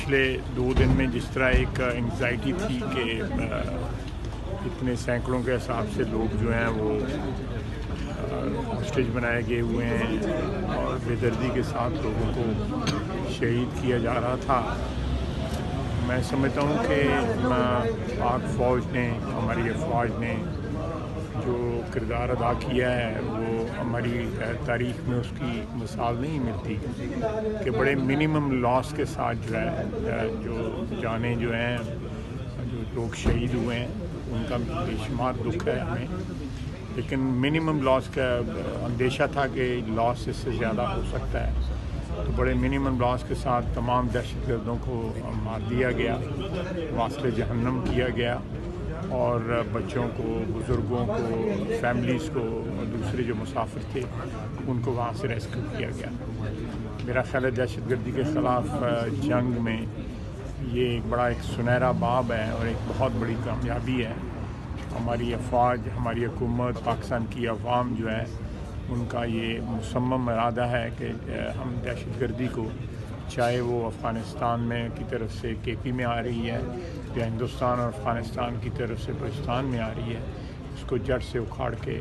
پچھلے 2 دن میں جس طرح ایک انگزائٹی تھی کہ اتنے سینکڑوں کے حساب سے لوگ جو ہیں وہ ہاسٹیج بنائے گئے ہوئے ہیں اور بے دردی کے ساتھ لوگوں کو شہید کیا جا رہا تھا. میں سمجھتا ہوں کہ پاک فوج نے، ہماری افواج نے جو کردار ادا کیا ہے وہ ہماری تاریخ میں اس کی مثال نہیں ملتی کہ بڑے منیمم لاس کے ساتھ جو ہے جو جانیں جو ہیں جو لوگ شہید ہوئے ہیں ان کا بے شمار دکھ ہے ہمیں، لیکن منیمم لاس کا اندیشہ تھا کہ لاس اس سے زیادہ ہو سکتا ہے، تو بڑے منیمم لاس کے ساتھ تمام دہشت گردوں کو مار دیا گیا، واصل جہنم کیا گیا، اور بچوں کو، بزرگوں کو، فیملیز کو، دوسرے جو مسافر تھے ان کو وہاں سے ریسکیو کیا گیا. میرا خیال ہے دہشت گردی کے خلاف جنگ میں یہ ایک بڑا سنہرا باب ہے اور ایک بہت بڑی کامیابی ہے. ہماری افواج، ہماری حکومت، پاکستان کی عوام جو ہے ان کا یہ مصمم ارادہ ہے کہ ہم دہشت گردی کو، چاہے وہ افغانستان میں کی طرف سے کے پی میں آ رہی ہے یا ہندوستان اور افغانستان کی طرف سے بلوچستان میں آ رہی ہے، اس کو جڑ سے اکھاڑ کے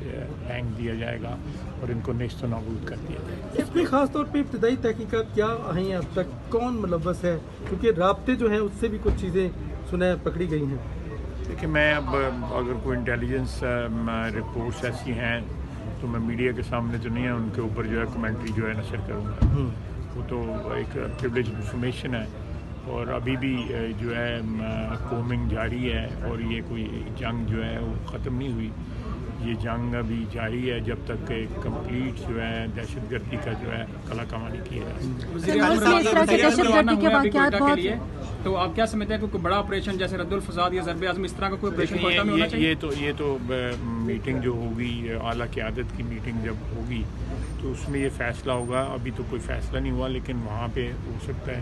پھینک دیا جائے گا اور ان کو نیست و نابود کر دیا جائے گا. اس میں خاص طور پہ ابتدائی تحقیقات کیا ہیں اب تک؟ کون ملوث ہے؟ کیونکہ رابطے جو ہیں اس سے بھی کچھ چیزیں پکڑی گئی ہیں. دیکھیے، میں اب اگر کوئی انٹیلیجنس رپورٹس ایسی ہیں تو میں میڈیا کے سامنے تو نہیں ہے ان کے اوپر جو ہے کمنٹری جو ہے نشر کروں گا. وہ تو ایک پریویلیج انفارمیشن ہے اور ابھی بھی جو ہے کومنگ جاری ہے اور یہ کوئی جنگ جو ہے وہ ختم نہیں ہوئی. یہ جنگ ابھی جاری ہے جب تک کہ کمپلیٹ جو ہے دہشت گردی کا جو ہے کلا کمانی کی ہے. تو آپ کیا سمجھتے ہیں کہ کوئی بڑا آپریشن جیسے رد الفساد یا ضرب عظم اس طرح کا کوئی آپریشن کوئٹہ میں ہونا چاہیے؟ یہ تو میٹنگ جو ہوگی، اعلیٰ قیادت کی میٹنگ جب ہوگی تو اس میں یہ فیصلہ ہوگا. ابھی تو کوئی فیصلہ نہیں ہوا، لیکن وہاں پہ ہو سکتا ہے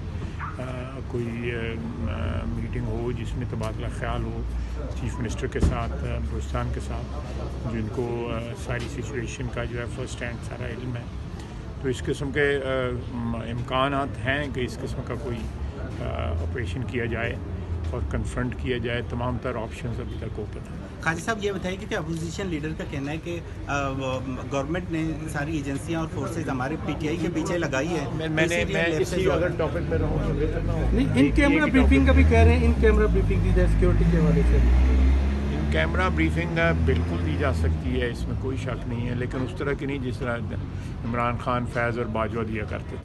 کوئی میٹنگ ہو جس میں تبادلہ خیال ہو چیف منسٹر کے ساتھ، بلوچستان کے ساتھ، جن کو ساری سچویشن کا جو ہے فرسٹ ہینڈ سارا علم ہے. تو اس قسم کے امکانات ہیں کہ اس قسم کا کوئی آپریشن کیا جائے اور کنفرنٹ کیا جائے. تمام تر آپشنز ابھی تک اوپن ہیں. قاضی صاحب یہ بتائیے کہ اپوزیشن لیڈر کا کہنا ہے کہ گورنمنٹ نے ساری ایجنسیاں اور فورسز ہمارے پی ٹی آئی کے پیچھے لگائی ہے. میں اسی اگر ٹاپک پہ رہوں تو بہتر نہ ہو. نہیں، ان کیمرہ بریفنگ کا بھی کہہ رہے ہیں، ان کیمرہ بریفنگ دی جائے سیکورٹی کے حوالے سے. ان کیمرہ بریفنگ بالکل دی جا سکتی ہے، اس میں کوئی شک نہیں ہے، لیکن اس طرح کی نہیں جس طرح عمران خان، فیض اور باجوہ دیا کرتے.